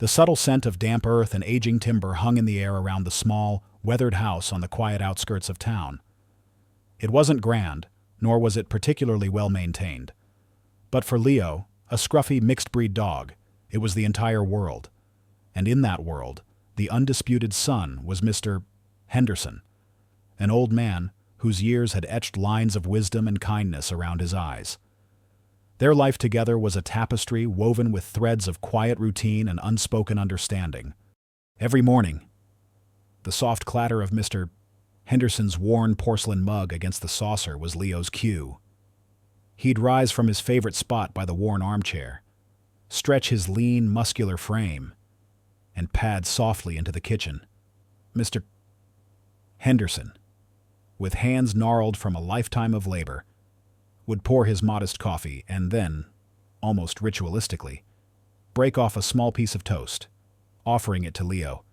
The subtle scent of damp earth and aging timber hung in the air around the small, weathered house on the quiet outskirts of town. It wasn't grand, nor was it particularly well maintained. But for Leo, a scruffy mixed-breed dog, it was the entire world. And in that world, the undisputed son was Mr. Henderson, an old man whose years had etched lines of wisdom and kindness around his eyes. Their life together was a tapestry woven with threads of quiet routine and unspoken understanding. Every morning, the soft clatter of Mr. Henderson's worn porcelain mug against the saucer was Leo's cue. He'd rise from his favorite spot by the worn armchair, stretch his lean, muscular frame, and pad softly into the kitchen. Mr. Henderson, with hands gnarled from a lifetime of labor, would pour his modest coffee and then, almost ritualistically, break off a small piece of toast, offering it to Leo.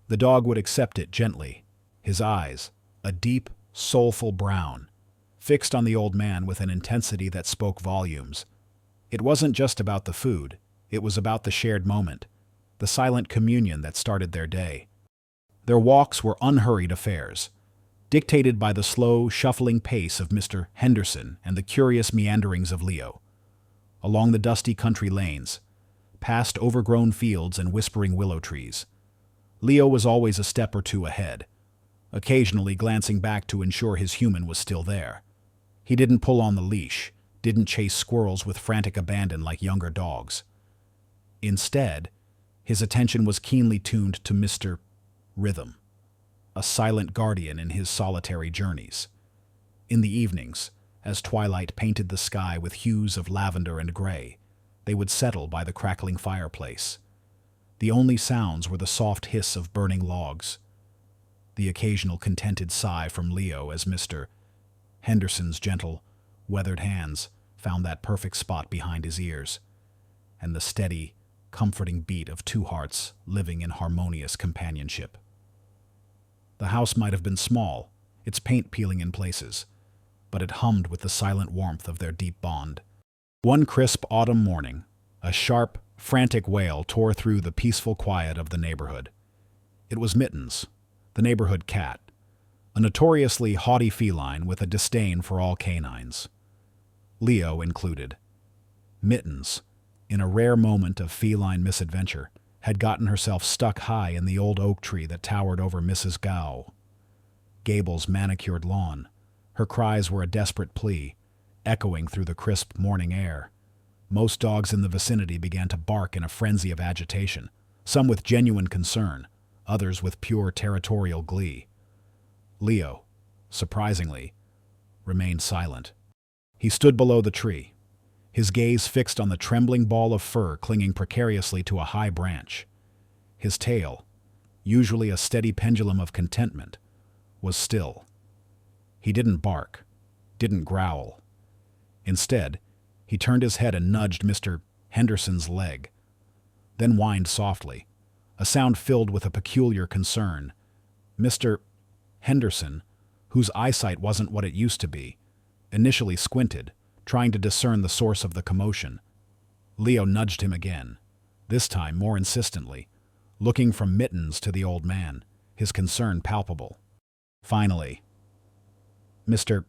The dog would accept it gently, his eyes, a deep, soulful brown, fixed on the old man with an intensity that spoke volumes. It wasn't just about the food, it was about the shared moment, the silent communion that started their day. Their walks were unhurried affairs, dictated by the slow, shuffling pace of Mr. Henderson and the curious meanderings of Leo. Along the dusty country lanes, past overgrown fields and whispering willow trees, Leo was always a step or two ahead, occasionally glancing back to ensure his human was still there. He didn't pull on the leash, didn't chase squirrels with frantic abandon like younger dogs. Instead, his attention was keenly tuned to Mr. Rhythm, a silent guardian in his solitary journeys. In the evenings, as twilight painted the sky with hues of lavender and gray, they would settle by the crackling fireplace. The only sounds were the soft hiss of burning logs, the occasional contented sigh from Leo as Mr. Henderson's gentle, weathered hands found that perfect spot behind his ears, and the steady, comforting beat of two hearts living in harmonious companionship. The house might have been small, its paint peeling in places, but it hummed with the silent warmth of their deep bond. One crisp autumn morning, a sharp, frantic wail tore through the peaceful quiet of the neighborhood. It was Mittens, the neighborhood cat, a notoriously haughty feline with a disdain for all canines, Leo included. Mittens, in a rare moment of feline misadventure, had gotten herself stuck high in the old oak tree that towered over Mrs. Gable's manicured lawn. Her cries were a desperate plea, echoing through the crisp morning air. Most dogs in the vicinity began to bark in a frenzy of agitation, some with genuine concern, others with pure territorial glee. Leo, surprisingly, remained silent. He stood below the tree, his gaze fixed on the trembling ball of fur clinging precariously to a high branch. His tail, usually a steady pendulum of contentment, was still. He didn't bark, didn't growl. Instead, he turned his head and nudged Mr. Henderson's leg, then whined softly, a sound filled with a peculiar concern. Mr. Henderson, whose eyesight wasn't what it used to be, initially squinted, trying to discern the source of the commotion. Leo nudged him again, this time more insistently, looking from Mittens to the old man, his concern palpable. Finally, Mr.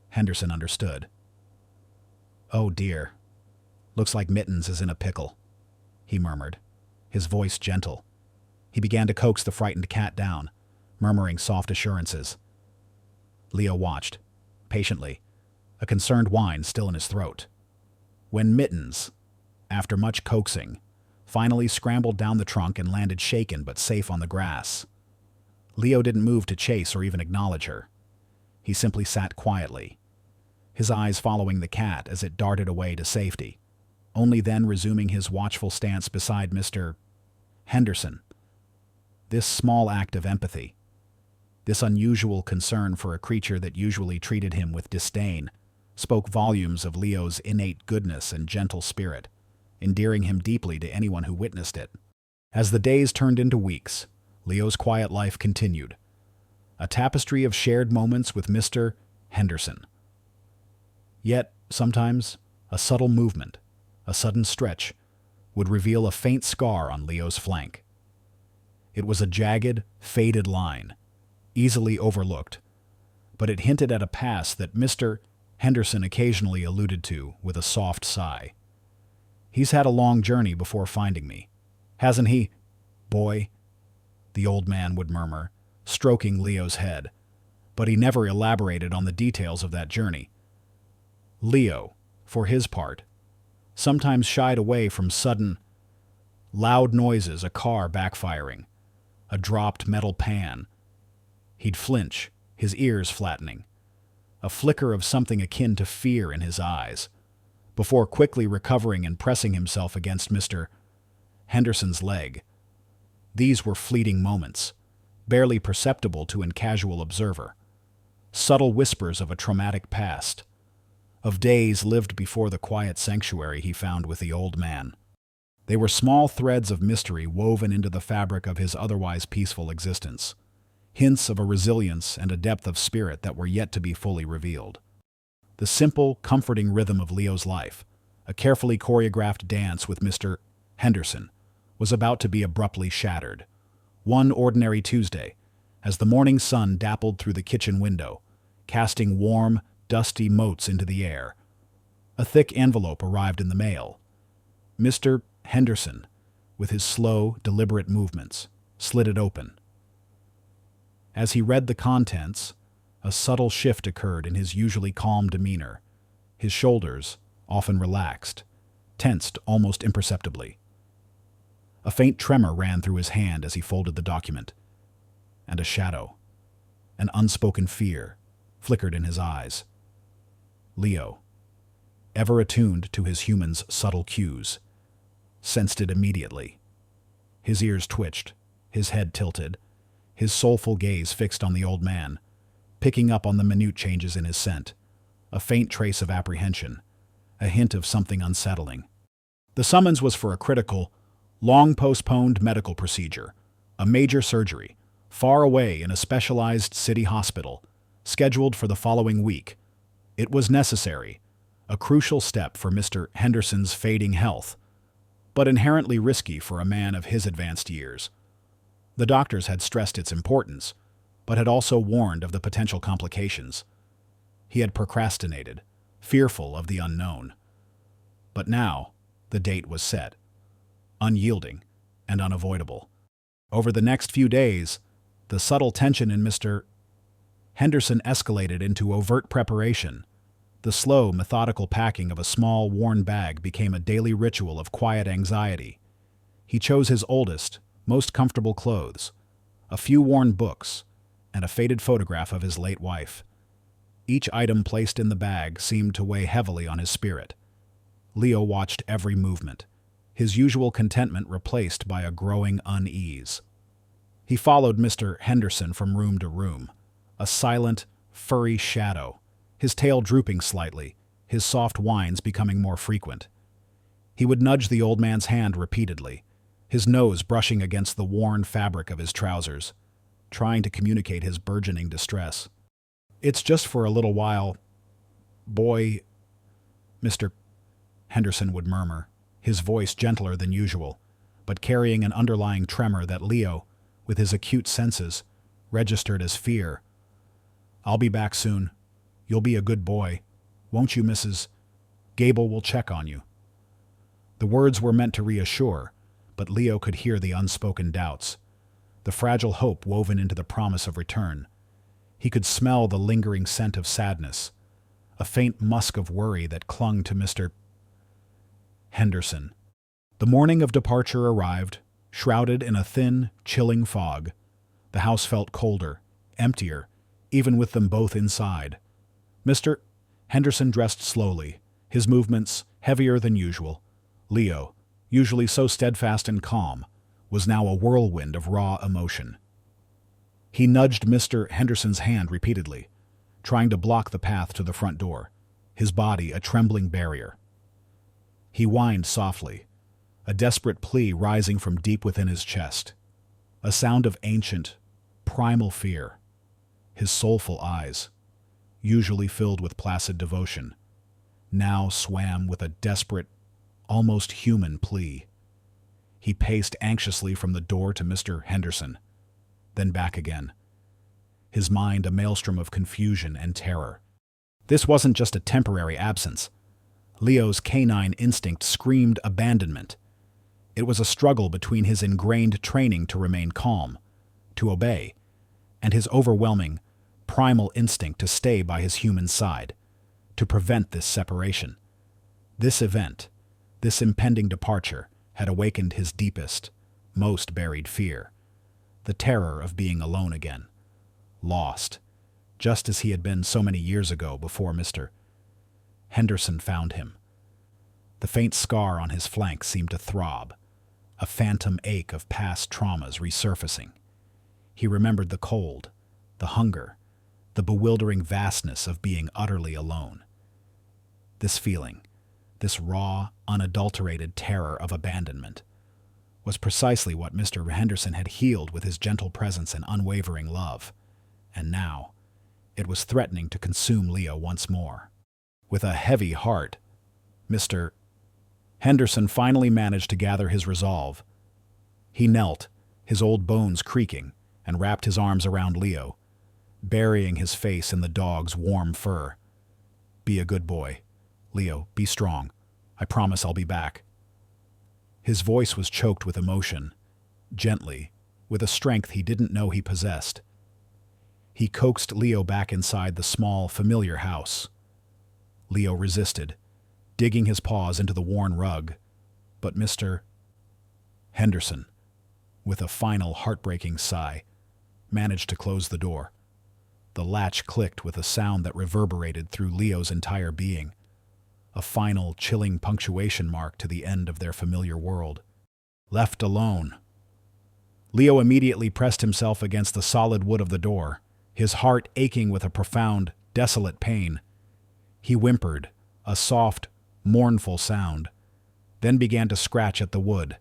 Henderson understood. "Oh dear, looks like Mittens is in a pickle," he murmured, his voice gentle. He began to coax the frightened cat down, murmuring soft assurances. Leo watched, patiently, a concerned whine still in his throat. When Mittens, after much coaxing, finally scrambled down the trunk and landed shaken but safe on the grass, Leo didn't move to chase or even acknowledge her. He simply sat quietly, his eyes following the cat as it darted away to safety, only then resuming his watchful stance beside Mr. Henderson. This small act of empathy, this unusual concern for a creature that usually treated him with disdain, spoke volumes of Leo's innate goodness and gentle spirit, endearing him deeply to anyone who witnessed it. As the days turned into weeks, Leo's quiet life continued, a tapestry of shared moments with Mr. Henderson. Yet, sometimes, a subtle movement, a sudden stretch, would reveal a faint scar on Leo's flank. It was a jagged, faded line, easily overlooked, but it hinted at a past that Mr. Henderson occasionally alluded to with a soft sigh. "He's had a long journey before finding me, hasn't he, boy?" the old man would murmur, stroking Leo's head, but he never elaborated on the details of that journey. Leo, for his part, sometimes shied away from sudden, loud noises, a car backfiring, a dropped metal pan. He'd flinch, his ears flattening, a flicker of something akin to fear in his eyes, before quickly recovering and pressing himself against Mr. Henderson's leg. These were fleeting moments, barely perceptible to a casual observer, subtle whispers of a traumatic past, of days lived before the quiet sanctuary he found with the old man. They were small threads of mystery woven into the fabric of his otherwise peaceful existence, hints of a resilience and a depth of spirit that were yet to be fully revealed. The simple, comforting rhythm of Leo's life, a carefully choreographed dance with Mr. Henderson, was about to be abruptly shattered. One ordinary Tuesday, as the morning sun dappled through the kitchen window, casting warm, dusty motes into the air, a thick envelope arrived in the mail. Mr. Henderson, with his slow, deliberate movements, slid it open. As he read the contents, a subtle shift occurred in his usually calm demeanor. His shoulders, often relaxed, tensed almost imperceptibly. A faint tremor ran through his hand as he folded the document, and a shadow, an unspoken fear, flickered in his eyes. Leo, ever attuned to his human's subtle cues, sensed it immediately. His ears twitched, his head tilted, his soulful gaze fixed on the old man, picking up on the minute changes in his scent, a faint trace of apprehension, a hint of something unsettling. The summons was for a critical, long-postponed medical procedure, a major surgery, far away in a specialized city hospital, scheduled for the following week. It was necessary, a crucial step for Mr. Henderson's fading health, but inherently risky for a man of his advanced years. The doctors had stressed its importance, but had also warned of the potential complications. He had procrastinated, fearful of the unknown. But now, the date was set, unyielding and unavoidable. Over the next few days, the subtle tension in Mr. Henderson escalated into overt preparation. The slow, methodical packing of a small, worn bag became a daily ritual of quiet anxiety. He chose his oldest, most comfortable clothes, a few worn books, and a faded photograph of his late wife. Each item placed in the bag seemed to weigh heavily on his spirit. Leo watched every movement, his usual contentment replaced by a growing unease. He followed Mr. Henderson from room to room, a silent, furry shadow, his tail drooping slightly, his soft whines becoming more frequent. He would nudge the old man's hand repeatedly, his nose brushing against the worn fabric of his trousers, trying to communicate his burgeoning distress. "It's just for a little while, boy," Mr. Henderson would murmur, his voice gentler than usual, but carrying an underlying tremor that Leo, with his acute senses, registered as fear. "I'll be back soon. You'll be a good boy, won't you, Mrs. Gable will check on you." The words were meant to reassure, but Leo could hear the unspoken doubts, the fragile hope woven into the promise of return. He could smell the lingering scent of sadness, a faint musk of worry that clung to Mr. Henderson. The morning of departure arrived, shrouded in a thin, chilling fog. The house felt colder, emptier, even with them both inside. Mr. Henderson dressed slowly, his movements heavier than usual. Leo, usually so steadfast and calm, was now a whirlwind of raw emotion. He nudged Mr. Henderson's hand repeatedly, trying to block the path to the front door, his body a trembling barrier. He whined softly, a desperate plea rising from deep within his chest, a sound of ancient, primal fear. His soulful eyes, usually filled with placid devotion, now swam with a desperate, almost human plea. He paced anxiously from the door to Mr. Henderson, then back again, his mind a maelstrom of confusion and terror. This wasn't just a temporary absence. Leo's canine instinct screamed abandonment. It was a struggle between his ingrained training to remain calm, to obey, and his overwhelming, primal instinct to stay by his human side, to prevent this separation. This event, this impending departure, had awakened his deepest, most buried fear, the terror of being alone again, lost, just as he had been so many years ago before Mr. Henderson found him. The faint scar on his flank seemed to throb, a phantom ache of past traumas resurfacing. He remembered the cold, the hunger, the bewildering vastness of being utterly alone. This feeling, this raw, unadulterated terror of abandonment, was precisely what Mr. Henderson had healed with his gentle presence and unwavering love, and now it was threatening to consume Leo once more. With a heavy heart, Mr. Henderson finally managed to gather his resolve. He knelt, his old bones creaking, and wrapped his arms around Leo, burying his face in the dog's warm fur. "Be a good boy. Leo, be strong. I promise I'll be back." His voice was choked with emotion, gently, with a strength he didn't know he possessed. He coaxed Leo back inside the small, familiar house. Leo resisted, digging his paws into the worn rug, but Mr. Henderson, with a final heartbreaking sigh, managed to close the door. The latch clicked with a sound that reverberated through Leo's entire being, a final, chilling punctuation mark to the end of their familiar world. Left alone. Leo immediately pressed himself against the solid wood of the door, his heart aching with a profound, desolate pain. He whimpered, a soft, mournful sound, then began to scratch at the wood,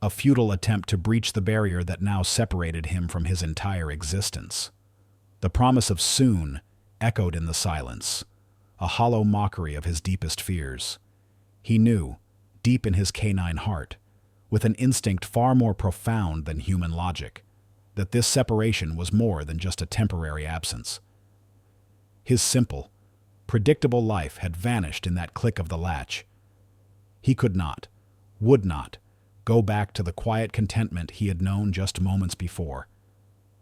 a futile attempt to breach the barrier that now separated him from his entire existence. The promise of soon echoed in the silence, a hollow mockery of his deepest fears. He knew, deep in his canine heart, with an instinct far more profound than human logic, that this separation was more than just a temporary absence. His simple, predictable life had vanished in that click of the latch. He could not, would not, go back to the quiet contentment he had known just moments before.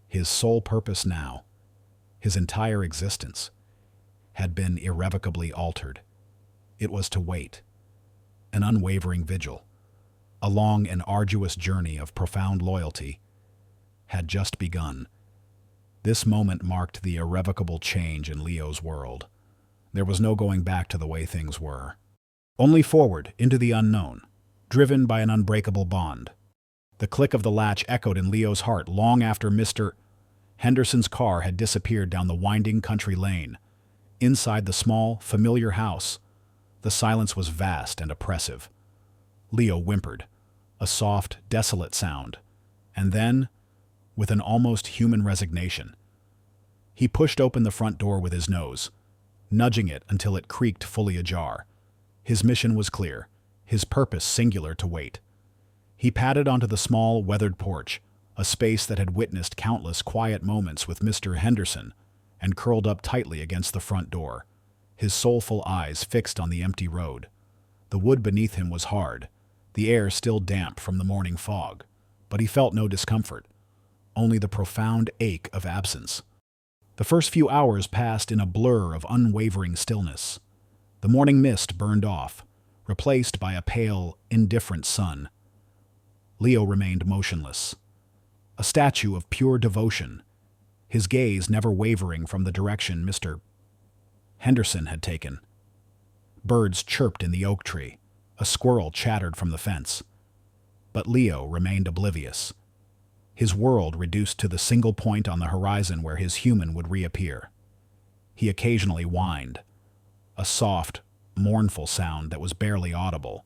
His sole purpose now, his entire existence, had been irrevocably altered. It was to wait, an unwavering vigil, a long and arduous journey of profound loyalty, had just begun. This moment marked the irrevocable change in Leo's world. There was no going back to the way things were. Only forward, into the unknown, driven by an unbreakable bond. The click of the latch echoed in Leo's heart long after Mr. Henderson's car had disappeared down the winding country lane. Inside the small, familiar house, the silence was vast and oppressive. Leo whimpered, a soft, desolate sound, and then, with an almost human resignation, he pushed open the front door with his nose, nudging it until it creaked fully ajar. His mission was clear, his purpose singular: to wait. He padded onto the small, weathered porch, a space that had witnessed countless quiet moments with Mr. Henderson, and curled up tightly against the front door, his soulful eyes fixed on the empty road. The wood beneath him was hard, the air still damp from the morning fog, but he felt no discomfort, only the profound ache of absence. The first few hours passed in a blur of unwavering stillness. The morning mist burned off, replaced by a pale, indifferent sun. Leo remained motionless, a statue of pure devotion, his gaze never wavering from the direction Mr. Henderson had taken. Birds chirped in the oak tree, a squirrel chattered from the fence. But Leo remained oblivious, his world reduced to the single point on the horizon where his human would reappear. He occasionally whined, a soft, mournful sound that was barely audible,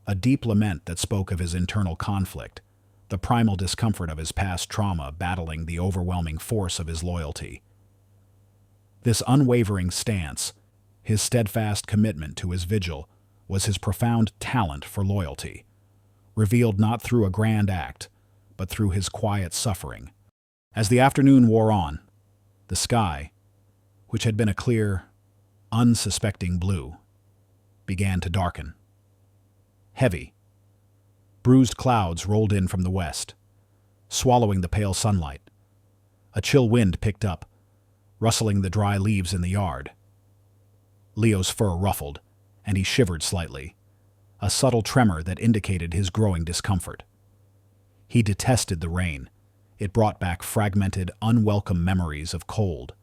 a deep lament that spoke of his internal conflict, the primal discomfort of his past trauma battling the overwhelming force of his loyalty. This unwavering stance, his steadfast commitment to his vigil, was his profound talent for loyalty, revealed not through a grand act, but through his quiet suffering. As the afternoon wore on, the sky, which had been a clear, unsuspecting blue, began to darken. Heavy, bruised clouds rolled in from the west, swallowing the pale sunlight. A chill wind picked up, rustling the dry leaves in the yard. Leo's fur ruffled, and he shivered slightly, a subtle tremor that indicated his growing discomfort. He detested the rain. It brought back fragmented, unwelcome memories of cold,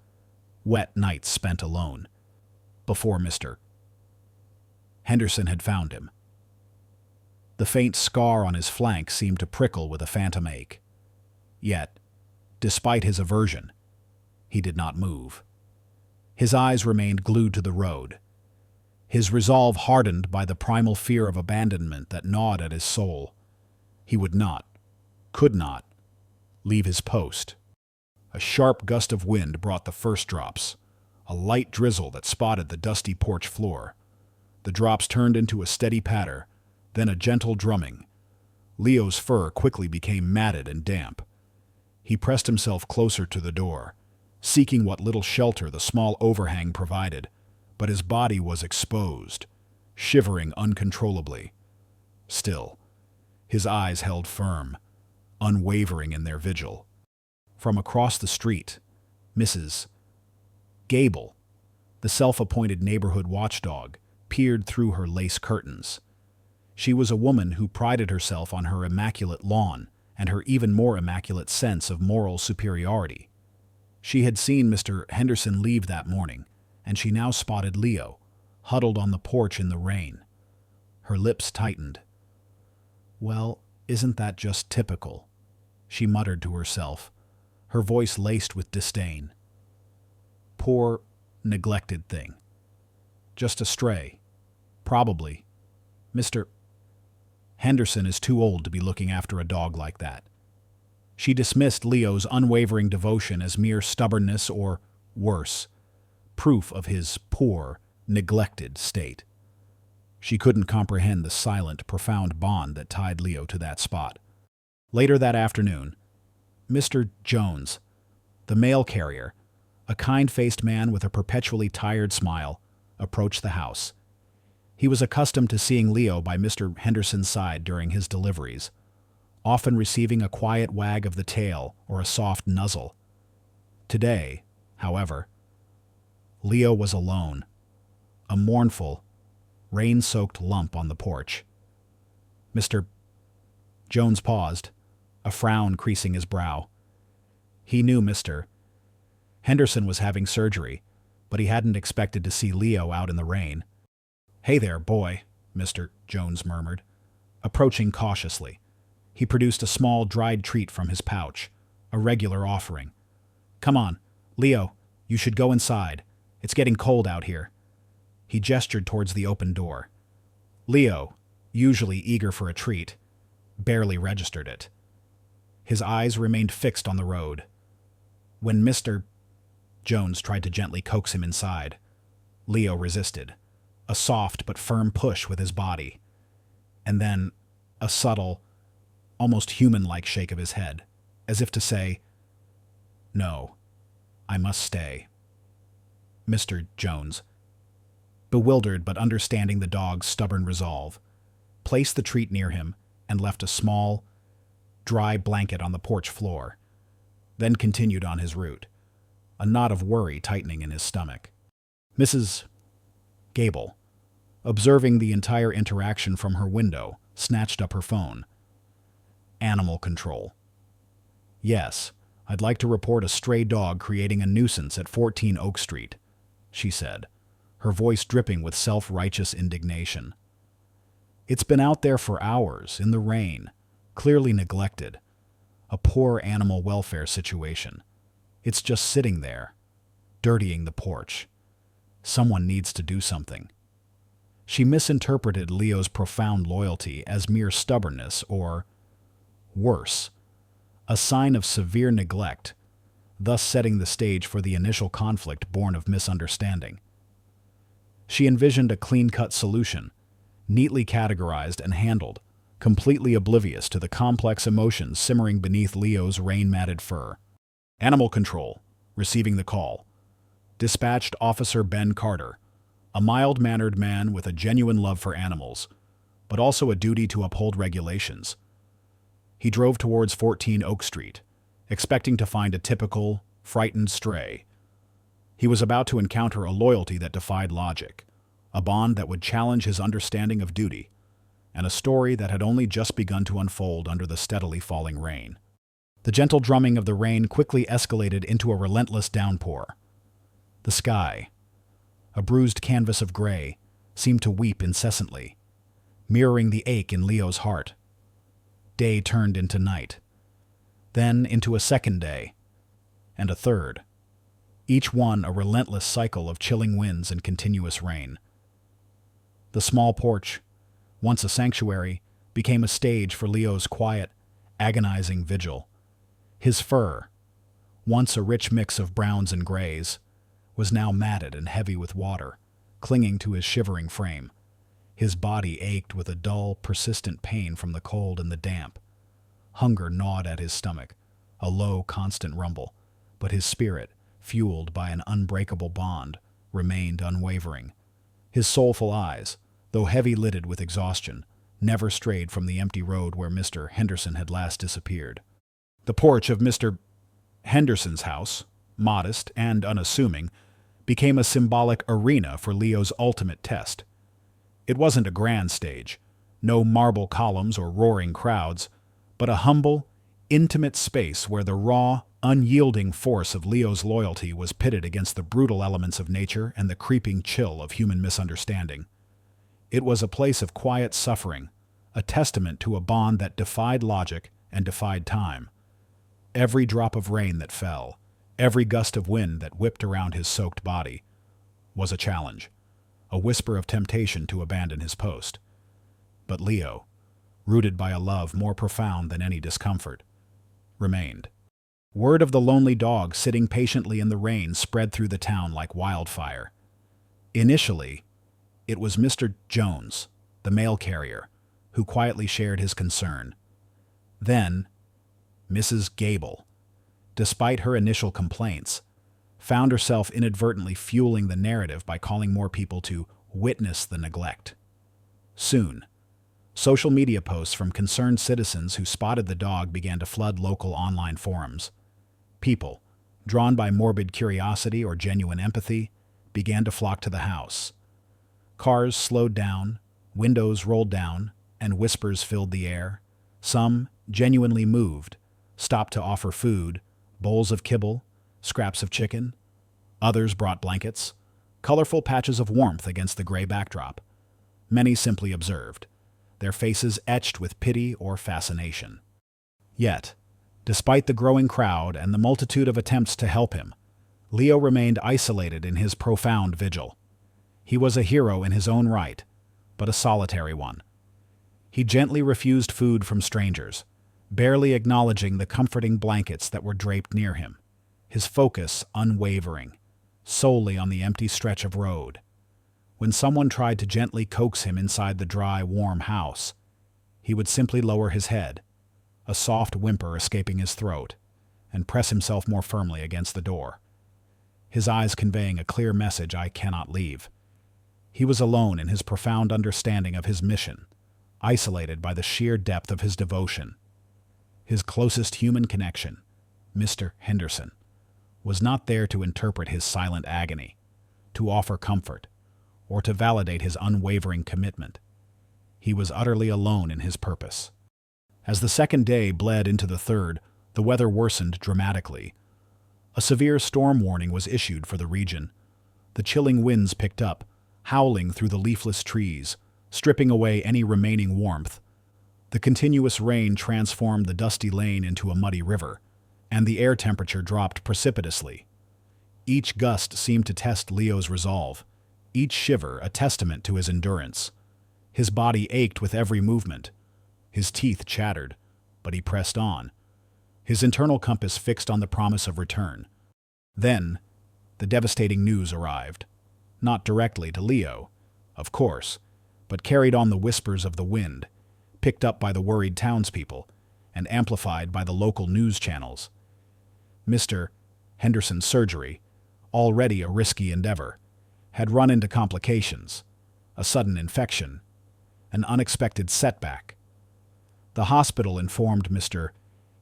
wet nights spent alone, before Mr. Henderson had found him. The faint scar on his flank seemed to prickle with a phantom ache. Yet, despite his aversion, he did not move. His eyes remained glued to the road, his resolve hardened by the primal fear of abandonment that gnawed at his soul. He would not, could not, leave his post. A sharp gust of wind brought the first drops, a light drizzle that spotted the dusty porch floor. The drops turned into a steady patter, then a gentle drumming. Leo's fur quickly became matted and damp. He pressed himself closer to the door, seeking what little shelter the small overhang provided, but his body was exposed, shivering uncontrollably. Still, his eyes held firm, unwavering in their vigil. From across the street, Mrs. Gable, the self-appointed neighborhood watchdog, peered through her lace curtains. She was a woman who prided herself on her immaculate lawn and her even more immaculate sense of moral superiority. She had seen Mr. Henderson leave that morning, and she now spotted Leo, huddled on the porch in the rain. Her lips tightened. "Well, isn't that just typical?" she muttered to herself, her voice laced with disdain. "Poor, neglected thing. Just a stray. Probably. Mr. Henderson is too old to be looking after a dog like that." She dismissed Leo's unwavering devotion as mere stubbornness or, worse, proof of his poor, neglected state. She couldn't comprehend the silent, profound bond that tied Leo to that spot. Later that afternoon, Mr. Jones, the mail carrier, a kind-faced man with a perpetually tired smile, approached the house. He was accustomed to seeing Leo by Mr. Henderson's side during his deliveries, often receiving a quiet wag of the tail or a soft nuzzle. Today, however, Leo was alone, a mournful, rain-soaked lump on the porch. Mr. Jones paused, a frown creasing his brow. He knew Mr. Henderson was having surgery, but he hadn't expected to see Leo out in the rain. "Hey there, boy," Mr. Jones murmured, approaching cautiously. He produced a small dried treat from his pouch, a regular offering. "Come on, Leo, you should go inside. It's getting cold out here." He gestured towards the open door. Leo, usually eager for a treat, barely registered it. His eyes remained fixed on the road. When Mr. Jones tried to gently coax him inside, Leo resisted, a soft but firm push with his body, and then a subtle, almost human-like shake of his head, as if to say, "No, I must stay." Mr. Jones, bewildered but understanding the dog's stubborn resolve, placed the treat near him and left a small, dry blanket on the porch floor, then continued on his route, a knot of worry tightening in his stomach. Mrs. Gable, observing the entire interaction from her window, snatched up her phone. Animal control. "Yes, I'd like to report a stray dog creating a nuisance at 14 Oak Street," she said, her voice dripping with self-righteous indignation. "It's been out there for hours, in the rain, clearly neglected. A poor animal welfare situation. It's just sitting there, dirtying the porch. Someone needs to do something." She misinterpreted Leo's profound loyalty as mere stubbornness or, worse, a sign of severe neglect, thus setting the stage for the initial conflict born of misunderstanding. She envisioned a clean-cut solution, neatly categorized and handled, completely oblivious to the complex emotions simmering beneath Leo's rain-matted fur. Animal Control, receiving the call. Dispatched Officer Ben Carter, a mild-mannered man with a genuine love for animals, but also a duty to uphold regulations. He drove towards 14 Oak Street, expecting to find a typical, frightened stray. He was about to encounter a loyalty that defied logic, a bond that would challenge his understanding of duty, and a story that had only just begun to unfold under the steadily falling rain. The gentle drumming of the rain quickly escalated into a relentless downpour. The sky, a bruised canvas of gray, seemed to weep incessantly, mirroring the ache in Leo's heart. Day turned into night, then into a second day, and a third, each one a relentless cycle of chilling winds and continuous rain. The small porch, once a sanctuary, became a stage for Leo's quiet, agonizing vigil. His fur, once a rich mix of browns and grays, was now matted and heavy with water, clinging to his shivering frame. His body ached with a dull, persistent pain from the cold and the damp. Hunger gnawed at his stomach, a low, constant rumble, but his spirit, fueled by an unbreakable bond, remained unwavering. His soulful eyes, though heavy-lidded with exhaustion, never strayed from the empty road where Mr. Henderson had last disappeared. The porch of Mr. Henderson's house, modest and unassuming, became a symbolic arena for Leo's ultimate test. It wasn't a grand stage, no marble columns or roaring crowds, but a humble, intimate space where the raw, unyielding force of Leo's loyalty was pitted against the brutal elements of nature and the creeping chill of human misunderstanding. It was a place of quiet suffering, a testament to a bond that defied logic and defied time. Every drop of rain that fell, every gust of wind that whipped around his soaked body, was a challenge, a whisper of temptation to abandon his post. But Leo, rooted by a love more profound than any discomfort, remained. Word of the lonely dog sitting patiently in the rain spread through the town like wildfire. Initially, it was Mr. Jones, the mail carrier, who quietly shared his concern. Then, Mrs. Gable, despite her initial complaints, found herself inadvertently fueling the narrative by calling more people to witness the neglect. Soon, social media posts from concerned citizens who spotted the dog began to flood local online forums. People, drawn by morbid curiosity or genuine empathy, began to flock to the house. Cars slowed down, windows rolled down, and whispers filled the air. Some, genuinely moved, stopped to offer food, bowls of kibble, scraps of chicken. Others brought blankets, colorful patches of warmth against the gray backdrop. Many simply observed, their faces etched with pity or fascination. Yet, despite the growing crowd and the multitude of attempts to help him, Leo remained isolated in his profound vigil. He was a hero in his own right, but a solitary one. He gently refused food from strangers, barely acknowledging the comforting blankets that were draped near him, his focus unwavering, solely on the empty stretch of road. When someone tried to gently coax him inside the dry, warm house, he would simply lower his head, a soft whimper escaping his throat, and press himself more firmly against the door, his eyes conveying a clear message: "I cannot leave." He was alone in his profound understanding of his mission, isolated by the sheer depth of his devotion. His closest human connection, Mr. Henderson, was not there to interpret his silent agony, to offer comfort, or to validate his unwavering commitment. He was utterly alone in his purpose. As the second day bled into the third, the weather worsened dramatically. A severe storm warning was issued for the region. The chilling winds picked up, howling through the leafless trees, stripping away any remaining warmth. The continuous rain transformed the dusty lane into a muddy river, and the air temperature dropped precipitously. Each gust seemed to test Leo's resolve, each shiver a testament to his endurance. His body ached with every movement. His teeth chattered, but he pressed on, his internal compass fixed on the promise of return. Then, the devastating news arrived. Not directly to Leo, of course, but carried on the whispers of the wind, picked up by the worried townspeople and amplified by the local news channels. Mr. Henderson's surgery, already a risky endeavor, had run into complications, a sudden infection, an unexpected setback. The hospital informed Mr.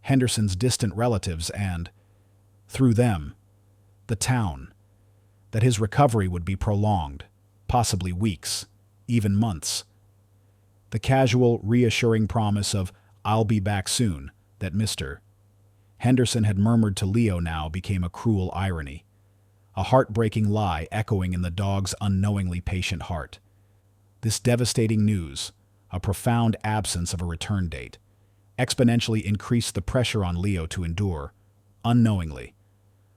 Henderson's distant relatives and, through them, the town, that his recovery would be prolonged, possibly weeks, even months. The casual, reassuring promise of "I'll be back soon" that Mr. Henderson had murmured to Leo now became a cruel irony, a heartbreaking lie echoing in the dog's unknowingly patient heart. This devastating news, a profound absence of a return date, exponentially increased the pressure on Leo to endure, unknowingly,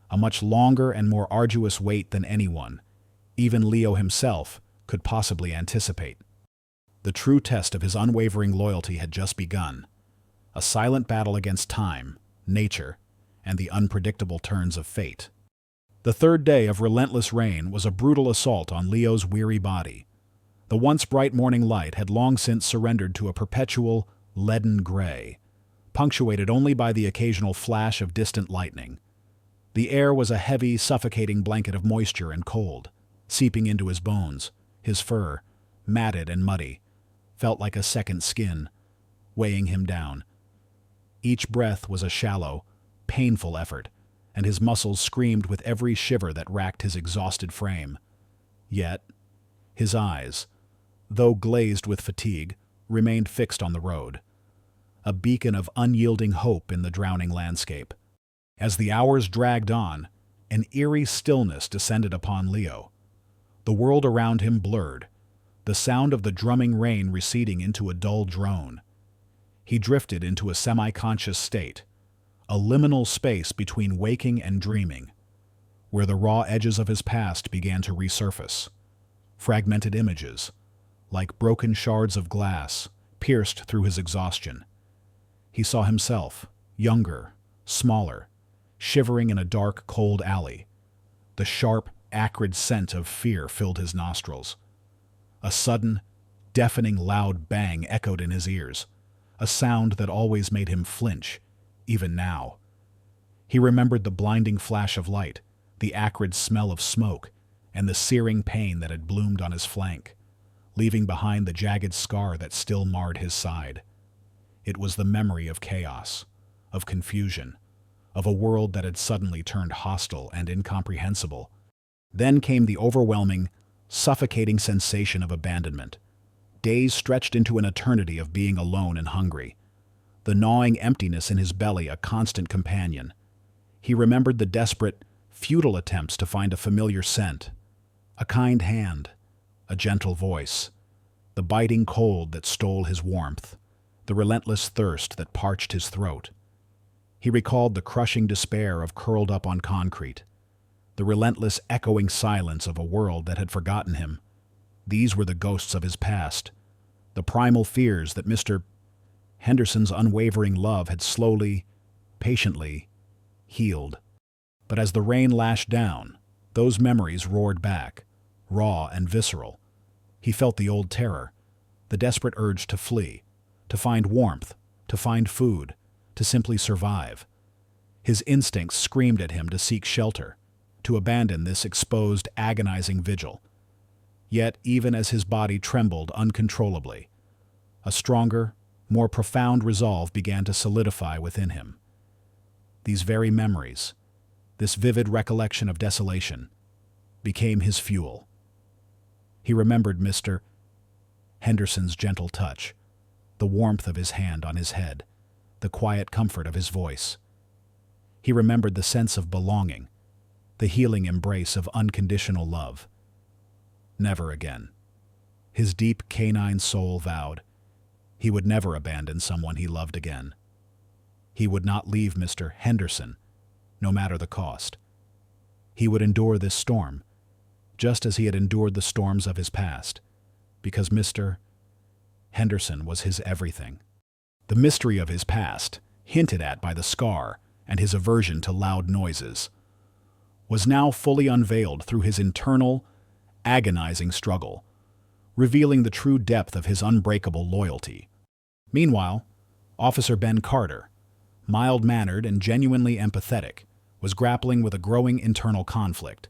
a much longer and more arduous wait than anyone, even Leo himself, could possibly anticipate. The true test of his unwavering loyalty had just begun, a silent battle against time, nature, and the unpredictable turns of fate. The third day of relentless rain was a brutal assault on Leo's weary body. The once bright morning light had long since surrendered to a perpetual, leaden gray, punctuated only by the occasional flash of distant lightning. The air was a heavy, suffocating blanket of moisture and cold, seeping into his bones. His fur, matted and muddy, felt like a second skin, weighing him down. Each breath was a shallow, painful effort, and his muscles screamed with every shiver that racked his exhausted frame. Yet, his eyes, though glazed with fatigue, remained fixed on the road, a beacon of unyielding hope in the drowning landscape. As the hours dragged on, an eerie stillness descended upon Leo. The world around him blurred, the sound of the drumming rain receding into a dull drone. He drifted into a semi-conscious state, a liminal space between waking and dreaming, where the raw edges of his past began to resurface. Fragmented images, like broken shards of glass, pierced through his exhaustion. He saw himself, younger, smaller, shivering in a dark, cold alley. The sharp, acrid scent of fear filled his nostrils. A sudden, deafening loud bang echoed in his ears, a sound that always made him flinch, even now. He remembered the blinding flash of light, the acrid smell of smoke, and the searing pain that had bloomed on his flank, leaving behind the jagged scar that still marred his side. It was the memory of chaos, of confusion, of a world that had suddenly turned hostile and incomprehensible. Then came the overwhelming, suffocating sensation of abandonment. Days stretched into an eternity of being alone and hungry, the gnawing emptiness in his belly a constant companion. He remembered the desperate, futile attempts to find a familiar scent, a kind hand, a gentle voice, the biting cold that stole his warmth, the relentless thirst that parched his throat. He recalled the crushing despair of curled up on concrete, the relentless echoing silence of a world that had forgotten him. These were the ghosts of his past, the primal fears that Mr. Henderson's unwavering love had slowly, patiently healed. But as the rain lashed down, those memories roared back, raw and visceral. He felt the old terror, the desperate urge to flee, to find warmth, to find food, to simply survive. His instincts screamed at him to seek shelter, to abandon this exposed, agonizing vigil. Yet, even as his body trembled uncontrollably, a stronger, more profound resolve began to solidify within him. These very memories, this vivid recollection of desolation, became his fuel. He remembered Mr. Henderson's gentle touch, the warmth of his hand on his head, the quiet comfort of his voice. He remembered the sense of belonging, the healing embrace of unconditional love. Never again. His deep canine soul vowed he would never abandon someone he loved again. He would not leave Mr. Henderson, no matter the cost. He would endure this storm, just as he had endured the storms of his past, because Mr. Henderson was his everything. The mystery of his past, hinted at by the scar and his aversion to loud noises, was now fully unveiled through his internal, agonizing struggle, revealing the true depth of his unbreakable loyalty. Meanwhile, Officer Ben Carter, mild-mannered and genuinely empathetic, was grappling with a growing internal conflict.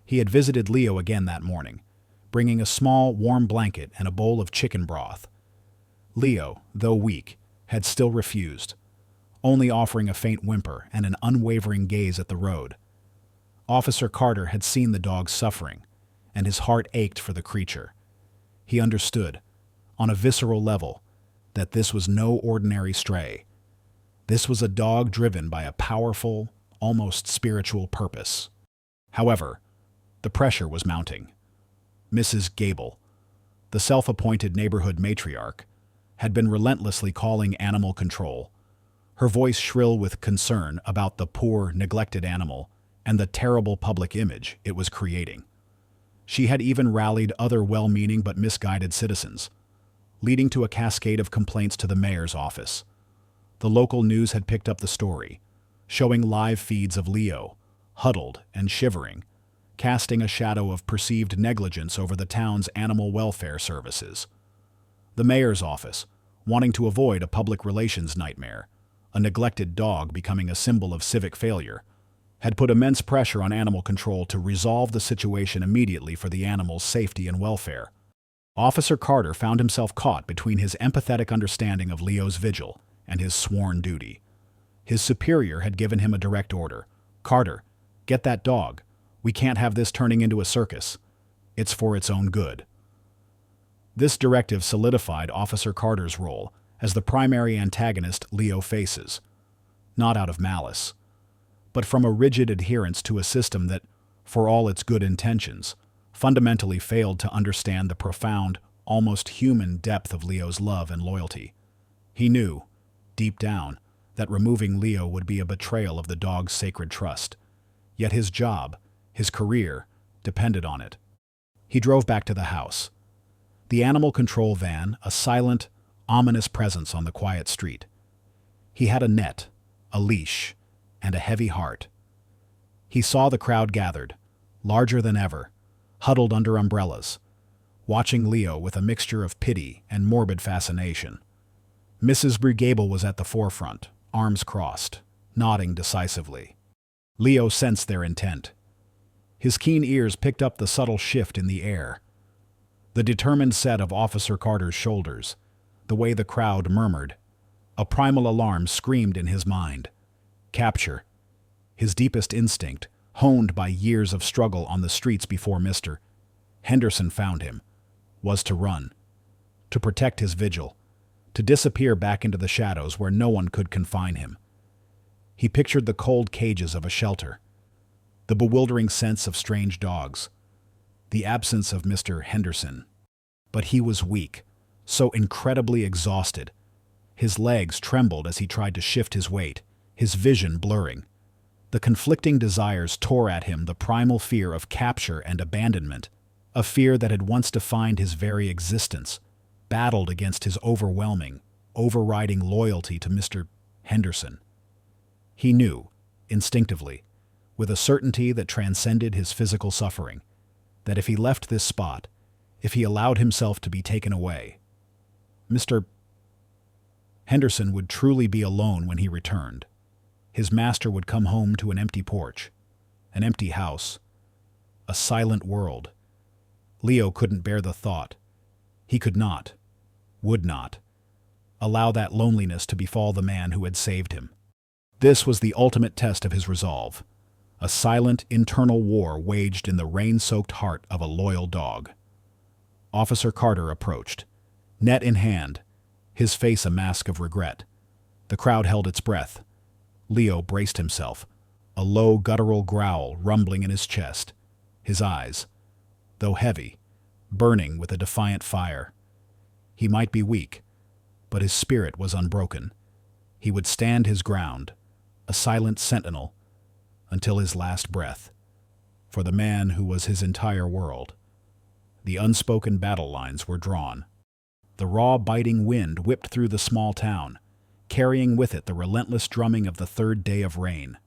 He had visited Leo again that morning, bringing a small, warm blanket and a bowl of chicken broth. Leo, though weak, had still refused, only offering a faint whimper and an unwavering gaze at the road. Officer Carter had seen the dog's suffering, and his heart ached for the creature. He understood, on a visceral level, that this was no ordinary stray. This was a dog driven by a powerful, almost spiritual purpose. However, the pressure was mounting. Mrs. Gable, the self-appointed neighborhood matriarch, had been relentlessly calling animal control, her voice shrill with concern about the poor, neglected animal and the terrible public image it was creating. She had even rallied other well-meaning but misguided citizens, leading to a cascade of complaints to the mayor's office. The local news had picked up the story, showing live feeds of Leo, huddled and shivering, casting a shadow of perceived negligence over the town's animal welfare services. The mayor's office, wanting to avoid a public relations nightmare, a neglected dog becoming a symbol of civic failure, had put immense pressure on animal control to resolve the situation immediately for the animal's safety and welfare. Officer Carter found himself caught between his empathetic understanding of Leo's vigil and his sworn duty. His superior had given him a direct order. "Carter, get that dog. We can't have this turning into a circus. It's for its own good." This directive solidified Officer Carter's role as the primary antagonist Leo faces, not out of malice, but from a rigid adherence to a system that, for all its good intentions, fundamentally failed to understand the profound, almost human depth of Leo's love and loyalty. He knew, deep down, that removing Leo would be a betrayal of the dog's sacred trust. Yet his job, his career, depended on it. He drove back to the house. The animal control van, a silent, ominous presence on the quiet street. He had a net, a leash, and a heavy heart. He saw the crowd gathered, larger than ever, huddled under umbrellas, watching Leo with a mixture of pity and morbid fascination. Mrs. Gable was at the forefront, arms crossed, nodding decisively. Leo sensed their intent. His keen ears picked up the subtle shift in the air, the determined set of Officer Carter's shoulders, the way the crowd murmured. A primal alarm screamed in his mind. Capture, his deepest instinct, honed by years of struggle on the streets before Mr. Henderson found him, was to run, to protect his vigil, to disappear back into the shadows where no one could confine him. He pictured the cold cages of a shelter, the bewildering sense of strange dogs, the absence of Mr. Henderson. But he was weak, so incredibly exhausted. His legs trembled as he tried to shift his weight, his vision blurring. The conflicting desires tore at him, the primal fear of capture and abandonment, a fear that had once defined his very existence, battled against his overwhelming, overriding loyalty to Mr. Henderson. He knew, instinctively, with a certainty that transcended his physical suffering, that if he left this spot, if he allowed himself to be taken away, Mr. Henderson would truly be alone when he returned. His master would come home to an empty porch, an empty house, a silent world. Leo couldn't bear the thought. He could not, would not, allow that loneliness to befall the man who had saved him. This was the ultimate test of his resolve, a silent internal war waged in the rain-soaked heart of a loyal dog. Officer Carter approached, net in hand, his face a mask of regret. The crowd held its breath. Leo braced himself, a low guttural growl rumbling in his chest, his eyes, though heavy, burning with a defiant fire. He might be weak, but his spirit was unbroken. He would stand his ground, a silent sentinel, until his last breath, for the man who was his entire world. The unspoken battle lines were drawn. The raw, biting wind whipped through the small town, carrying with it the relentless drumming of the third day of rain.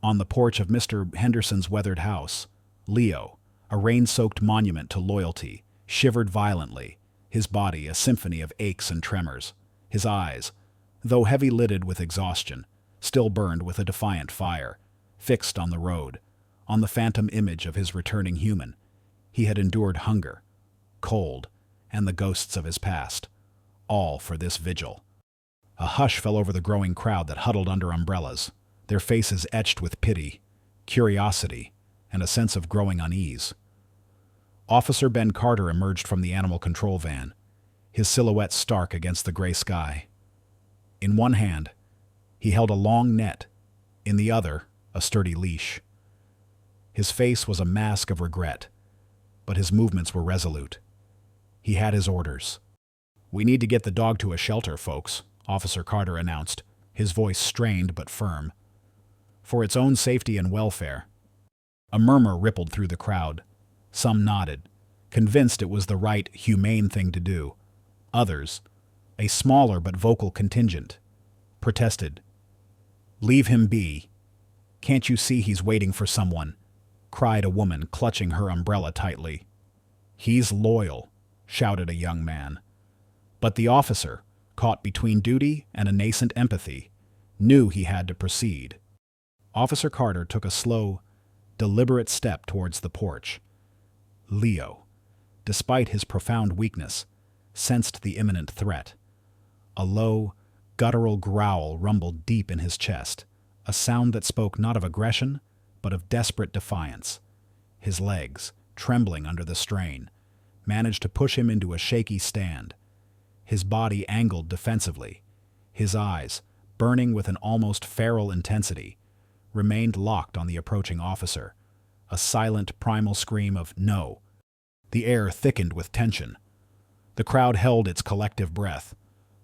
On the porch of Mr. Henderson's weathered house, Leo, a rain-soaked monument to loyalty, shivered violently, his body a symphony of aches and tremors, His eyes, though heavy-lidded with exhaustion, still burned with a defiant fire, fixed on the road, on the phantom image of his returning human. He had endured hunger, cold, and the ghosts of his past, all for this vigil. A hush fell over the growing crowd that huddled under umbrellas, their faces etched with pity, curiosity, and a sense of growing unease. Officer Ben Carter emerged from the animal control van, his silhouette stark against the gray sky. In one hand, he held a long net, in the other, a sturdy leash. His face was a mask of regret, but his movements were resolute. He had his orders. "We need to get the dog to a shelter, folks," Officer Carter announced, his voice strained but firm. "For its own safety and welfare." A murmur rippled through the crowd. Some nodded, convinced it was the right, humane thing to do. Others, a smaller but vocal contingent, protested. "Leave him be. Can't you see he's waiting for someone?" cried a woman, clutching her umbrella tightly. "He's loyal," shouted a young man. But the officer, caught between duty and a nascent empathy, knew he had to proceed. Officer Carter took a slow, deliberate step towards the porch. Leo, despite his profound weakness, sensed the imminent threat. A low, guttural growl rumbled deep in his chest, a sound that spoke not of aggression, but of desperate defiance. His legs, trembling under the strain, managed to push him into a shaky stand. His body angled defensively, his eyes, burning with an almost feral intensity, remained locked on the approaching officer, a silent primal scream of "no." The air thickened with tension. The crowd held its collective breath,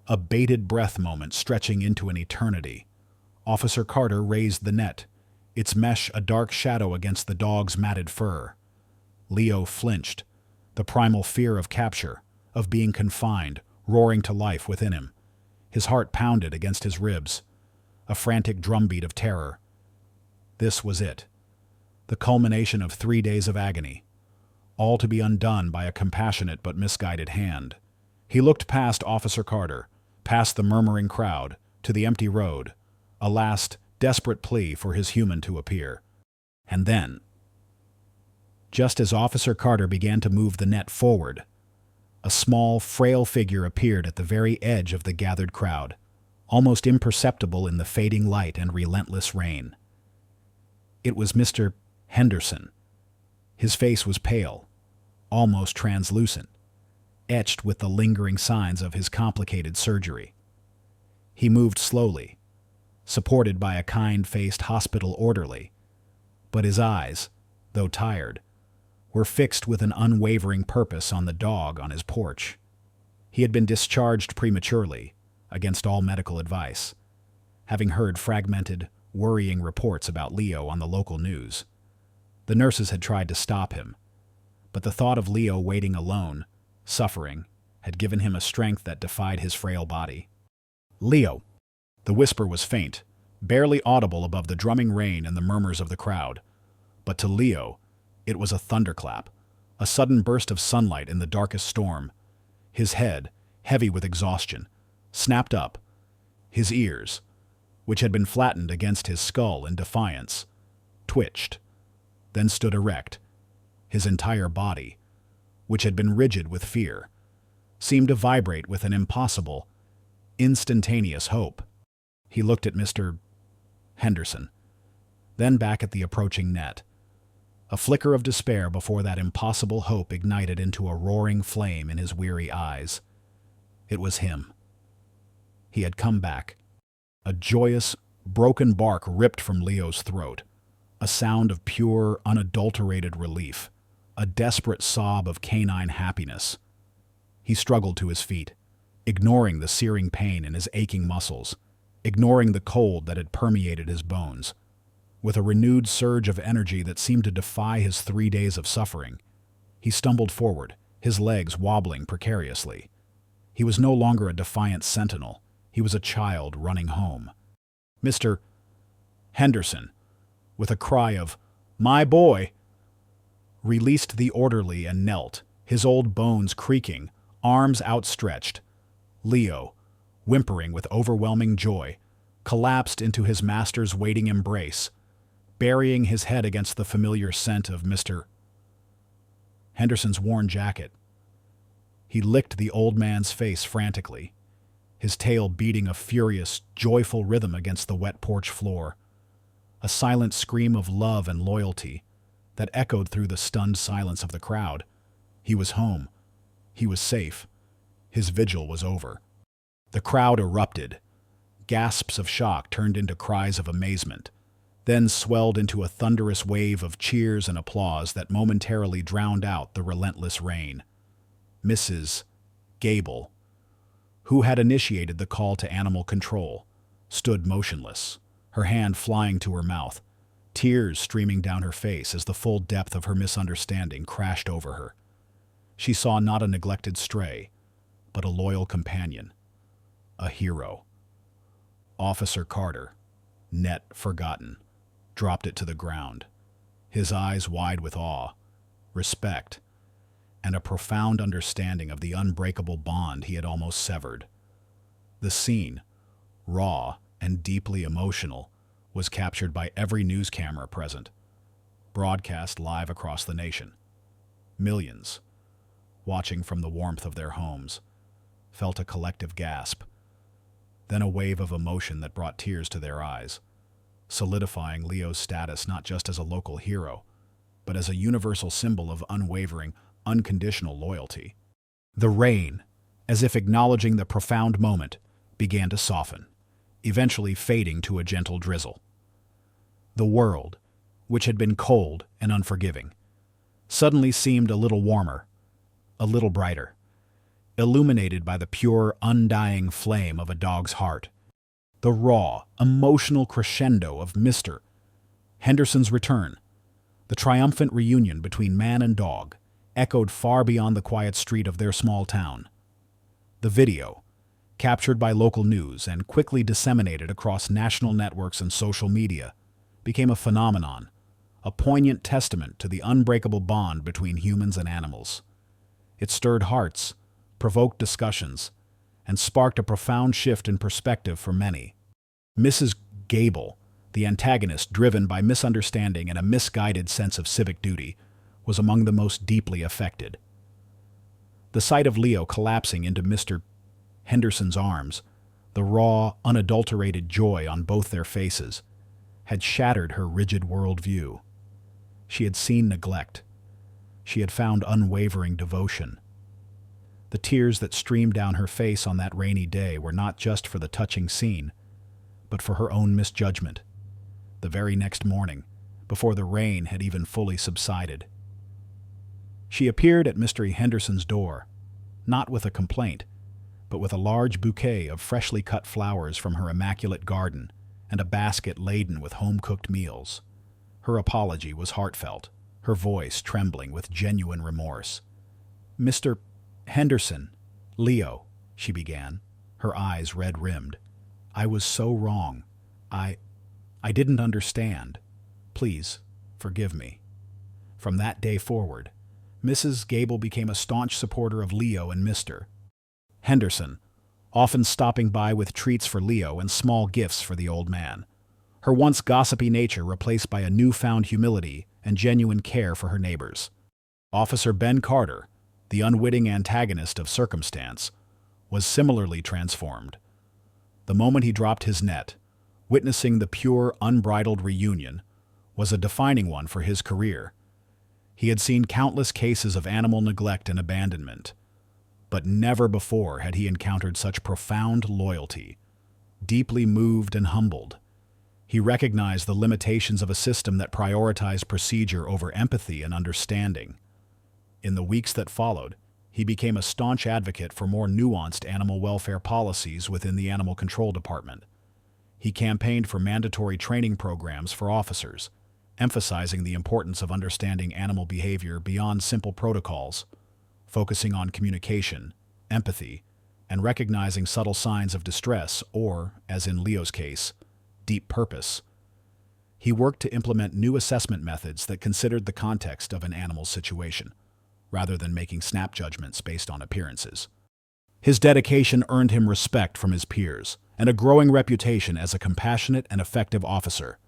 a bated breath moment stretching into an eternity. Officer Carter raised the net, its mesh a dark shadow against the dog's matted fur. Leo flinched, the primal fear of capture, of being confined, roaring to life within him. His heart pounded against his ribs, a frantic drumbeat of terror. This was it, the culmination of 3 days of agony, all to be undone by a compassionate but misguided hand. He looked past Officer Carter, past the murmuring crowd, to the empty road, a last, desperate plea for his human to appear. And then, just as Officer Carter began to move the net forward, a small, frail figure appeared at the very edge of the gathered crowd, almost imperceptible in the fading light and relentless rain. It was Mr. Henderson. His face was pale, almost translucent, etched with the lingering signs of his complicated surgery. He moved slowly, supported by a kind-faced hospital orderly, but his eyes, though tired, were fixed with an unwavering purpose on the dog on his porch. He had been discharged prematurely, against all medical advice, having heard fragmented, worrying reports about Leo on the local news. The nurses had tried to stop him, but the thought of Leo waiting alone, suffering, had given him a strength that defied his frail body. "Leo!" The whisper was faint, barely audible above the drumming rain and the murmurs of the crowd. But to Leo, it was a thunderclap, a sudden burst of sunlight in the darkest storm. His head, heavy with exhaustion, snapped up. His ears, which had been flattened against his skull in defiance, twitched, then stood erect. His entire body, which had been rigid with fear, seemed to vibrate with an impossible, instantaneous hope. He looked at Mr. Henderson, then back at the approaching net. A flicker of despair before that impossible hope ignited into a roaring flame in his weary eyes. It was him. He had come back. A joyous, broken bark ripped from Leo's throat, a sound of pure, unadulterated relief, a desperate sob of canine happiness. He struggled to his feet, ignoring the searing pain in his aching muscles, ignoring the cold that had permeated his bones. With a renewed surge of energy that seemed to defy his 3 days of suffering, he stumbled forward, his legs wobbling precariously. He was no longer a defiant sentinel. He was a child running home. Mr. Henderson, with a cry of, "My boy!" released the orderly and knelt, his old bones creaking, arms outstretched. Leo, whimpering with overwhelming joy, collapsed into his master's waiting embrace, burying his head against the familiar scent of Mr. Henderson's worn jacket. He licked the old man's face frantically, his tail beating a furious, joyful rhythm against the wet porch floor, a silent scream of love and loyalty that echoed through the stunned silence of the crowd. He was home. He was safe. His vigil was over. The crowd erupted. Gasps of shock turned into cries of amazement, then swelled into a thunderous wave of cheers and applause that momentarily drowned out the relentless rain. Mrs. Gable, who had initiated the call to animal control, stood motionless, her hand flying to her mouth, tears streaming down her face as the full depth of her misunderstanding crashed over her. She saw not a neglected stray, but a loyal companion, a hero. Officer Carter, net forgotten, dropped it to the ground, his eyes wide with awe, respect, and a profound understanding of the unbreakable bond he had almost severed. The scene, raw and deeply emotional, was captured by every news camera present, broadcast live across the nation. Millions, watching from the warmth of their homes, felt a collective gasp, then a wave of emotion that brought tears to their eyes, solidifying Leo's status not just as a local hero, but as a universal symbol of unwavering, unconditional loyalty. The rain, as if acknowledging the profound moment, began to soften, eventually fading to a gentle drizzle. The world, which had been cold and unforgiving, suddenly seemed a little warmer, a little brighter, illuminated by the pure, undying flame of a dog's heart. The raw, emotional crescendo of Mr. Henderson's return, the triumphant reunion between man and dog, echoed far beyond the quiet street of their small town. The video, captured by local news and quickly disseminated across national networks and social media, became a phenomenon, a poignant testament to the unbreakable bond between humans and animals. It stirred hearts, provoked discussions, and sparked a profound shift in perspective for many. Mrs. Gable, the antagonist driven by misunderstanding and a misguided sense of civic duty, was among the most deeply affected. The sight of Leo collapsing into Mr. Henderson's arms, the raw, unadulterated joy on both their faces, had shattered her rigid worldview. She had seen neglect. She had found unwavering devotion. The tears that streamed down her face on that rainy day were not just for the touching scene, but for her own misjudgment. The very next morning, before the rain had even fully subsided, she appeared at Mr. Henderson's door, not with a complaint, but with a large bouquet of freshly cut flowers from her immaculate garden and a basket laden with home-cooked meals. Her apology was heartfelt, her voice trembling with genuine remorse. "Mr. Henderson, Leo," she began, her eyes red-rimmed. "I was so wrong. I didn't understand. Please, forgive me." From that day forward, Mrs. Gable became a staunch supporter of Leo and Mr. Henderson, often stopping by with treats for Leo and small gifts for the old man. Her once gossipy nature replaced by a newfound humility and genuine care for her neighbors. Officer Ben Carter, the unwitting antagonist of circumstance, was similarly transformed. The moment he dropped his net, witnessing the pure, unbridled reunion, was a defining one for his career. He had seen countless cases of animal neglect and abandonment, but never before had he encountered such profound loyalty. Deeply moved and humbled, he recognized the limitations of a system that prioritized procedure over empathy and understanding. In the weeks that followed, he became a staunch advocate for more nuanced animal welfare policies within the Animal Control Department. He campaigned for mandatory training programs for officers, emphasizing the importance of understanding animal behavior beyond simple protocols, focusing on communication, empathy, and recognizing subtle signs of distress or, as in Leo's case, deep purpose. He worked to implement new assessment methods that considered the context of an animal's situation, rather than making snap judgments based on appearances. His dedication earned him respect from his peers and a growing reputation as a compassionate and effective officer.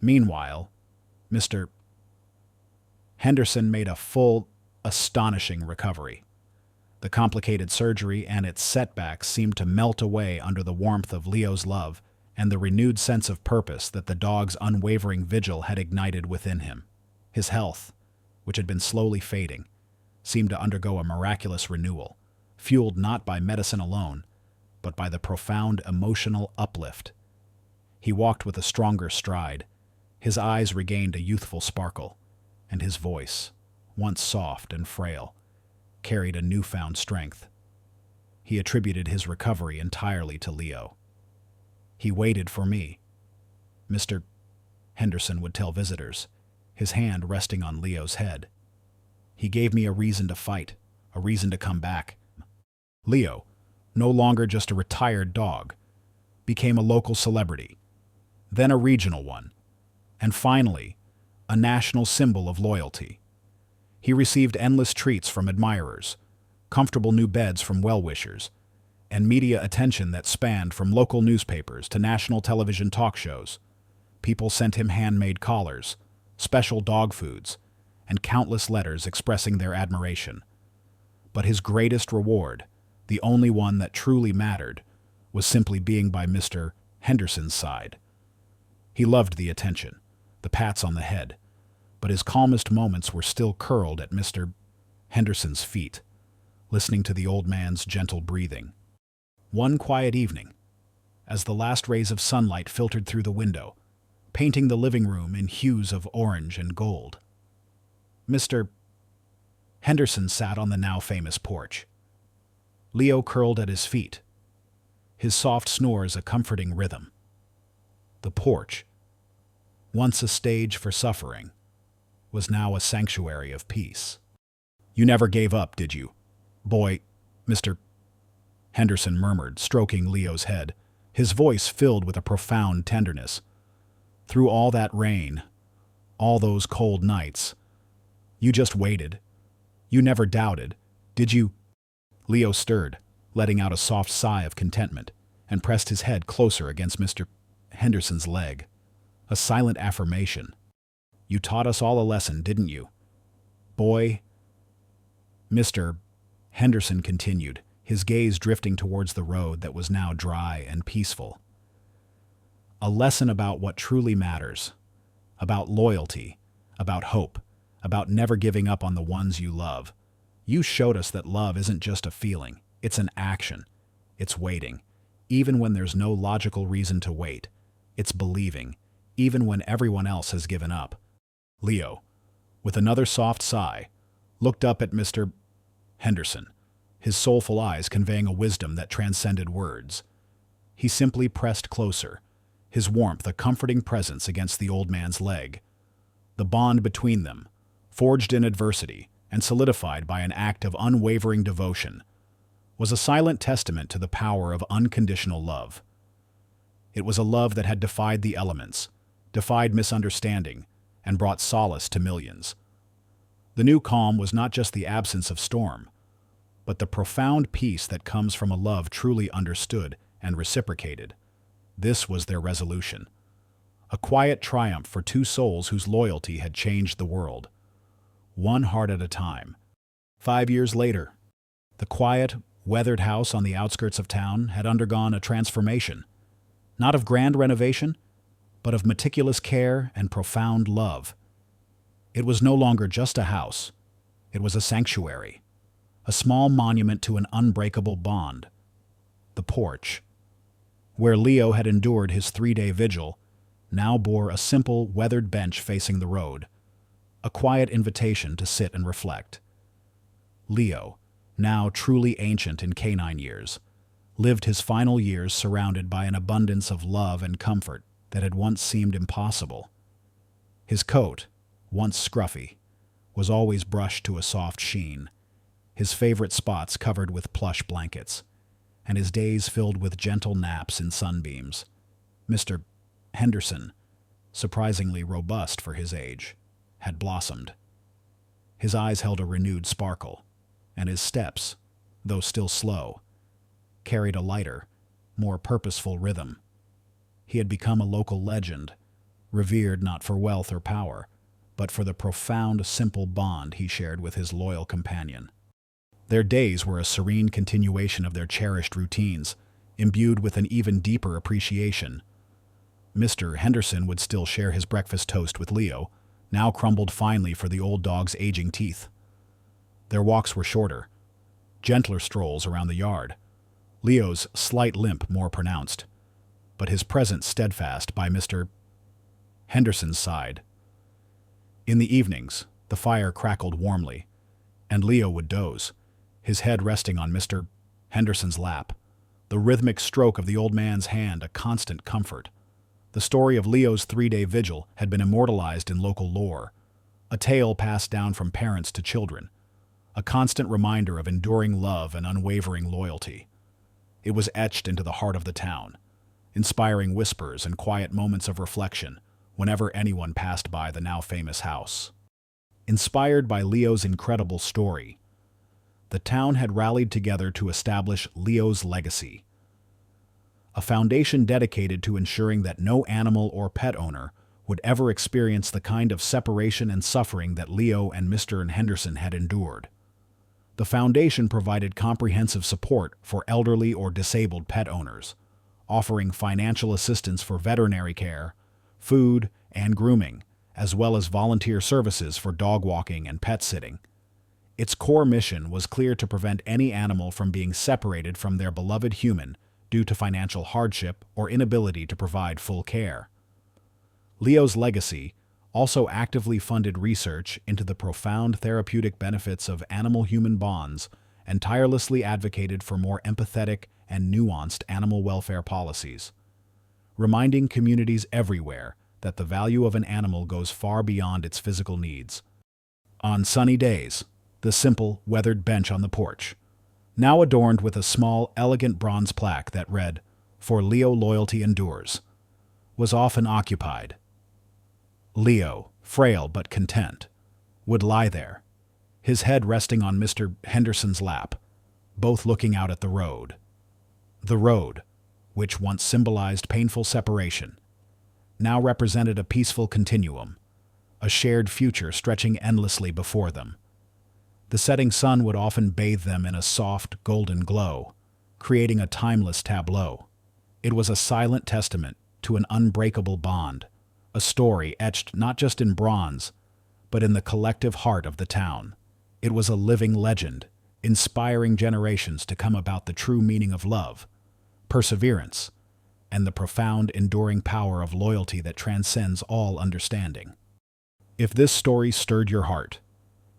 Meanwhile, Mr. Henderson made a full, astonishing recovery. The complicated surgery and its setbacks seemed to melt away under the warmth of Leo's love and the renewed sense of purpose that the dog's unwavering vigil had ignited within him. His health, which had been slowly fading, seemed to undergo a miraculous renewal, fueled not by medicine alone, but by the profound emotional uplift. He walked with a stronger stride, his eyes regained a youthful sparkle, and his voice, once soft and frail, carried a newfound strength. He attributed his recovery entirely to Leo. "He waited for me," Mr. Henderson would tell visitors, his hand resting on Leo's head. "He gave me a reason to fight, a reason to come back." Leo, no longer just a retired dog, became a local celebrity, then a regional one, and finally, a national symbol of loyalty. He received endless treats from admirers, comfortable new beds from well-wishers, and media attention that spanned from local newspapers to national television talk shows. People sent him handmade collars, special dog foods, and countless letters expressing their admiration. But his greatest reward, the only one that truly mattered, was simply being by Mr. Henderson's side. He loved the attention, the pats on the head, but his calmest moments were still curled at Mr. Henderson's feet, listening to the old man's gentle breathing. One quiet evening, as the last rays of sunlight filtered through the window, painting the living room in hues of orange and gold, Mr. Henderson sat on the now famous porch. Leo curled at his feet, his soft snores a comforting rhythm. The porch, once a stage for suffering, was now a sanctuary of peace. "You never gave up, did you, boy?" Mr. Henderson murmured, stroking Leo's head, his voice filled with a profound tenderness. "Through all that rain, all those cold nights, you just waited. You never doubted, did you?" Leo stirred, letting out a soft sigh of contentment, and pressed his head closer against Mr. Henderson's leg. A silent affirmation. "You taught us all a lesson, didn't you, boy?" Mr. Henderson continued, his gaze drifting towards the road that was now dry and peaceful. "A lesson about what truly matters, about loyalty, about hope, about never giving up on the ones you love. You showed us that love isn't just a feeling, it's an action. It's waiting, even when there's no logical reason to wait. It's believing, even when everyone else has given up." Leo, with another soft sigh, looked up at Mr. Henderson, his soulful eyes conveying a wisdom that transcended words. He simply pressed closer, his warmth a comforting presence against the old man's leg. The bond between them, forged in adversity and solidified by an act of unwavering devotion, was a silent testament to the power of unconditional love. It was a love that had defied the elements, defied misunderstanding, and brought solace to millions. The new calm was not just the absence of storm, but the profound peace that comes from a love truly understood and reciprocated. This was their resolution. A quiet triumph for two souls whose loyalty had changed the world. One heart at a time. 5 years later, the quiet, weathered house on the outskirts of town had undergone a transformation. Not of grand renovation, but of meticulous care and profound love. It was no longer just a house. It was a sanctuary, a small monument to an unbreakable bond. The porch, where Leo had endured his 3-day vigil, now bore a simple, weathered bench facing the road, a quiet invitation to sit and reflect. Leo, now truly ancient in canine years, lived his final years surrounded by an abundance of love and comfort that had once seemed impossible. His coat, once scruffy, was always brushed to a soft sheen, his favorite spots covered with plush blankets, and his days filled with gentle naps in sunbeams. Mr. Henderson, surprisingly robust for his age, had blossomed. His eyes held a renewed sparkle, and his steps, though still slow, carried a lighter, more purposeful rhythm. He had become a local legend, revered not for wealth or power, but for the profound, simple bond he shared with his loyal companion. Their days were a serene continuation of their cherished routines, imbued with an even deeper appreciation. Mr. Henderson would still share his breakfast toast with Leo, now crumbled finely for the old dog's aging teeth. Their walks were shorter, gentler strolls around the yard, Leo's slight limp more pronounced, but his presence steadfast by Mr. Henderson's side. In the evenings, the fire crackled warmly, and Leo would doze, his head resting on Mr. Henderson's lap, the rhythmic stroke of the old man's hand a constant comfort. The story of Leo's 3-day vigil had been immortalized in local lore, a tale passed down from parents to children, a constant reminder of enduring love and unwavering loyalty. It was etched into the heart of the town, inspiring whispers and quiet moments of reflection whenever anyone passed by the now famous house. Inspired by Leo's incredible story, the town had rallied together to establish Leo's legacy, a foundation dedicated to ensuring that no animal or pet owner would ever experience the kind of separation and suffering that Leo and Mr. Henderson had endured. The foundation provided comprehensive support for elderly or disabled pet owners, offering financial assistance for veterinary care, food, and grooming, as well as volunteer services for dog walking and pet sitting. Its core mission was clear: to prevent any animal from being separated from their beloved human due to financial hardship or inability to provide full care. Leo's legacy also actively funded research into the profound therapeutic benefits of animal-human bonds and tirelessly advocated for more empathetic and nuanced animal welfare policies, reminding communities everywhere that the value of an animal goes far beyond its physical needs. On sunny days, the simple, weathered bench on the porch, now adorned with a small, elegant bronze plaque that read, "For Leo Loyalty Endures," was often occupied. Leo, frail but content, would lie there, his head resting on Mr. Henderson's lap, both looking out at the road. The road, which once symbolized painful separation, now represented a peaceful continuum, a shared future stretching endlessly before them. The setting sun would often bathe them in a soft, golden glow, creating a timeless tableau. It was a silent testament to an unbreakable bond, a story etched not just in bronze, but in the collective heart of the town. It was a living legend, inspiring generations to come about the true meaning of love, perseverance, and the profound, enduring power of loyalty that transcends all understanding. If this story stirred your heart,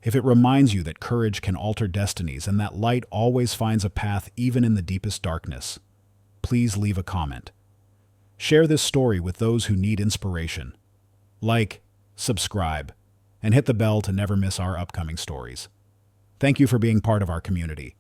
if it reminds you that courage can alter destinies and that light always finds a path even in the deepest darkness, please leave a comment. Share this story with those who need inspiration. Like, subscribe, and hit the bell to never miss our upcoming stories. Thank you for being part of our community.